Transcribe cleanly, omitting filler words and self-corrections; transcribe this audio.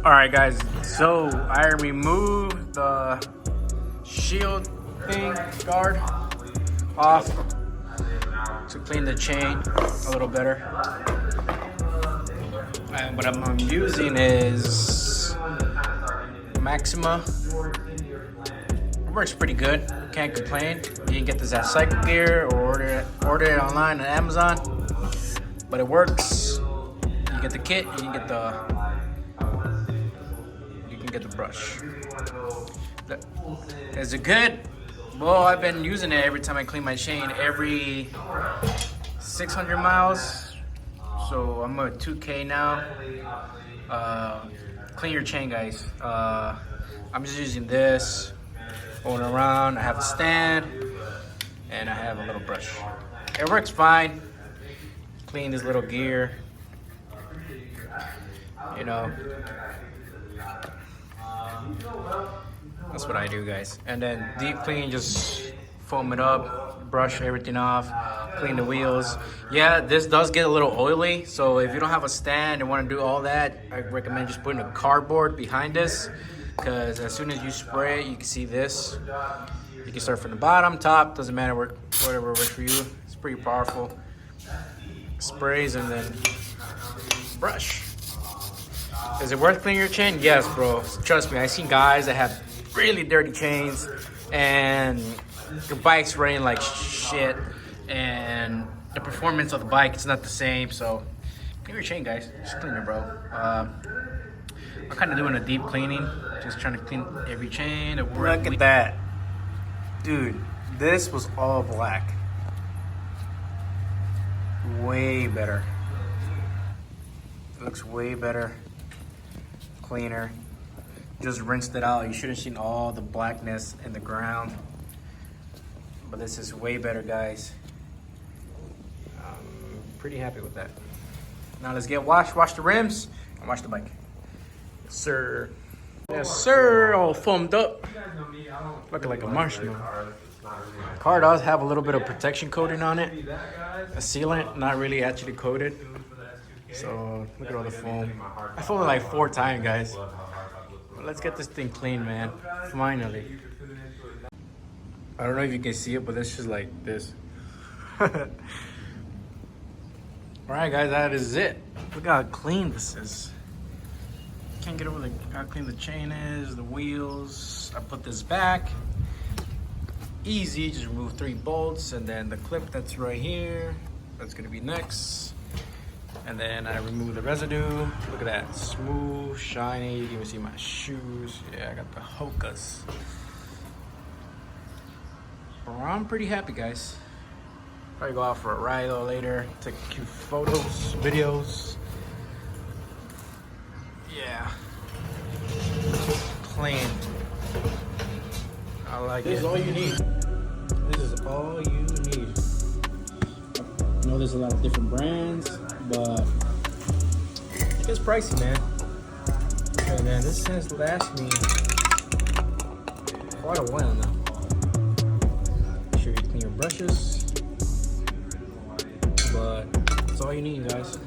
All right, guys. So I removed the shield thing guard off to clean the chain a little better. And what I'm using is Maxima. It works pretty good. Can't complain. You can get this at Cycle Gear or order it online on Amazon. But it works. You get the kit. You can get the brush. Is it good? Well, I've been using it every time I clean my chain, every 600 miles. So I'm at 2K now. Clean your chain, guys. I'm just using this, going around. I have a stand, and I have a little brush. It works fine. Clean this little gear. You know. That's what I do, guys. And then deep clean, just foam it up, brush everything off, clean the wheels. Yeah, this does get a little oily, so if you don't have a stand and want to do all that, I recommend just putting a cardboard behind this, because as soon as you spray it, you can see this. You can start from the bottom, top, doesn't matter, whatever works for you. It's pretty powerful. Sprays and then brush. Is it worth cleaning your chain? Yes, bro. Trust me, I've seen guys that have really dirty chains and your bike's running like shit and the performance of the bike is not the same. So clean your chain, guys. Just clean it, bro. I'm kind of doing a deep cleaning, just trying to clean every chain. Look at that, dude. This was all black. Way better. It looks way better. Cleaner. Just rinsed it out. You should have seen all the blackness in the ground, but this is way better, guys. I'm pretty happy with that. Now let's get wash the rims and wash the bike. Yes, sir. Yes, sir. All foamed up, looking like a marshmallow. The car does have a little bit of protection coating on it, a sealant, not really actually coated. So look at all the foam. I foamed it like 4 times, guys. Let's get this thing clean, man. Finally. I don't know if you can see it, but this is like this. Alright, guys, that is it. Look how clean this is. Can't get over how clean the chain is, the wheels. I put this back. Easy, just remove 3 bolts, and then the clip that's right here, that's gonna be next. And then I remove the residue. Look at that, smooth, shiny. You can even see my shoes. Yeah, I got the Hokas. Well, I'm pretty happy, guys. Probably go out for a ride though later. Take cute photos, videos. Yeah. Clean. I like it. This is all you need. This is all you need. I know there's a lot of different brands, but it gets pricey, man. And then this has lasted me quite a while now. Make sure you clean your brushes, but it's all you need, guys.